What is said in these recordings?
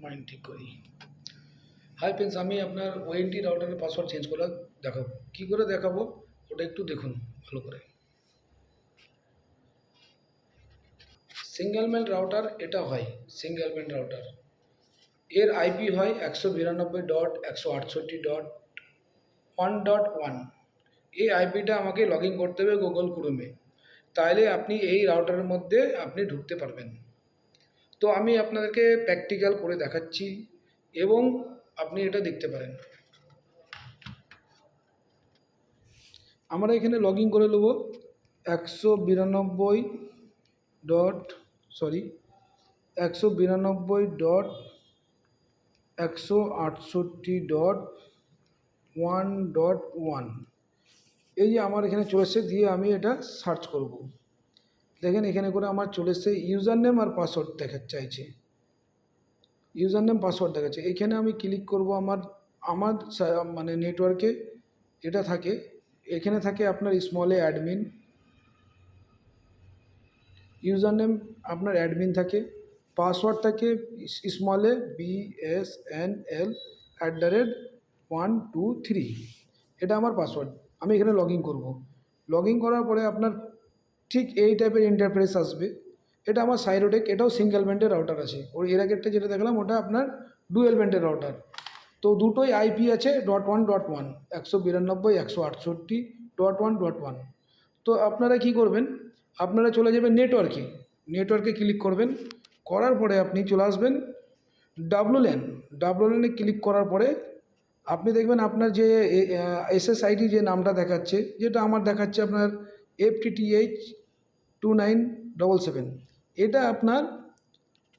Mind ঠিক করি। Hi friends, আমি আপনার ওএনটি রাউটারের পাসওয়ার্ড চেঞ্জ করে দেখাবো। কী করে দেখাবো ওটা একটু দেখুন ভালো করে। সিঙ্গেল ম্যান রাউটার এটা হয়, সিঙ্গেল ম্যান রাউটার এর আইপি হয় 192.168.1.1। এই আইপিটা আমাকে লগ ইন করতে হবে গুগল ক্রোমে, তাহলে আপনি এই রাউটারের মধ্যে আপনি ঢুকতে পারবেন। তো আমি আপনাদেরকে প্র্যাকটিক্যাল করে দেখাচ্ছি এবং আপনি এটা দেখতে পারেন। আমরা এখানে লগ ইন করে নেব 192.168.1.1। এই যে আমার এখানে চলে এসছে, দিয়ে আমি এটা সার্চ করব। দেখেন এখানে করে আমার চলে এসছে ইউজার নেম আর পাসওয়ার্ড চাইছে, ইউজার নেম পাসওয়ার্ড দেখাচ্ছে। এখানে আমি ক্লিক করব। আমার মানে নেটওয়ার্কে এটা থাকে, এখানে থাকে আপনার স্মলে অ্যাডমিন, ইউজার নেম আপনার অ্যাডমিন থাকে, পাসওয়ার্ড থাকে স্মলে BSNL@123। এটা আমার পাসওয়ার্ড। আমি এখানে লগ ইন করবো। লগ ইন করার পরে আপনার ঠিক এই টাইপের ইন্টারফেস আসবে। এটা আমার সাইরোটেক, এটাও সিঙ্গেল ব্যান্ডের রাউটার আছে। ওর এর আগেরটা যেটা দেখলাম ওটা আপনার ডুয়েল ব্যান্ডের রাউটার। তো দুটোই আইপি আছে .1.1, 192.168.1.1। তো আপনারা কি করবেন, আপনারা চলে যাবেন নেটওয়ার্কে, নেটওয়ার্কে ক্লিক করবেন। করার পরে আপনি চলে আসবেন ডাব্লুল্যানে ক্লিক করার পরে আপনি দেখবেন আপনার যে এসএসআইডি যে নামটা দেখাচ্ছে, যেটা আমার দেখাচ্ছে আপনার FTTH2977, এটা আপনার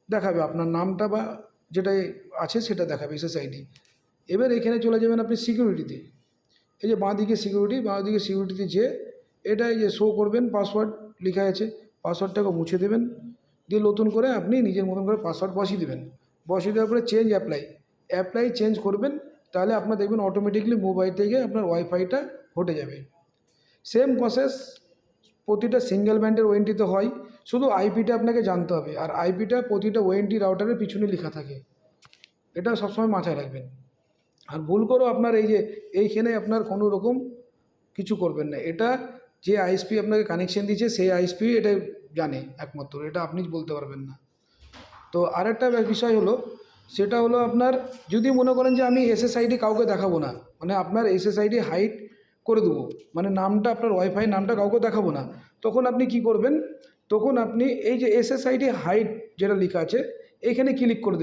দেখাবে, আপনার নামটা বা যেটা আছে সেটা দেখাবে এসএসআইডি। এবার এখানে চলে যাবেন আপনি সিকিউরিটিতে, এই যে বাঁদিকে সিকিউরিটিতে যে এটা এই যে শো করবেন পাসওয়ার্ড লেখা আছে, পাসওয়ার্ডটাকে মুছে দেবেন, দিয়ে নতুন করে আপনি নিজের মতন করে পাসওয়ার্ড বসিয়ে দেবেন। বসিয়ে দেওয়ার পরে চেঞ্জ অ্যাপ্লাই চেঞ্জ করবেন, তাহলে আপনার দেখবেন অটোমেটিকলি মোবাইল থেকে আপনার ওয়াইফাইটা হটে যাবে। সেম প্রসেস প্রতিটা সিঙ্গেল ব্যান্ডের ওএনটিতে হয়, শুধু আইপিটা আপনাকে জানতে হবে। আর আইপিটা প্রতিটা ওএনটি রাউটারের পিছনে লেখা থাকে, এটা সবসময় মাথায় রাখবেন। আর ভুল করেও আপনার এই যে এইখানে আপনার কোনো রকম কিছু করবেন না। এটা যে আইএসপি আপনাকে কানেকশন দিয়েছে সেই আইএসপি এটা জানে একমাত্র, এটা আপনি বলতে পারবেন না। তো আরেকটা বিষয় হলো, সেটা হলো আপনার যদি মনে করেন যে আমি এসএসআইডি কাউকে দেখাবো না, মানে আপনার এসএসআইডি হাইড করে দেবো, মানে নামটা আপনার ওয়াইফাই নামটা কাউকে দেখাবো না, তখন আপনি কি করবেন, তখন আপনি এই যে এসএসআইডি হাইড যেটা লেখা আছে এইখানে ক্লিক করে দেবেন।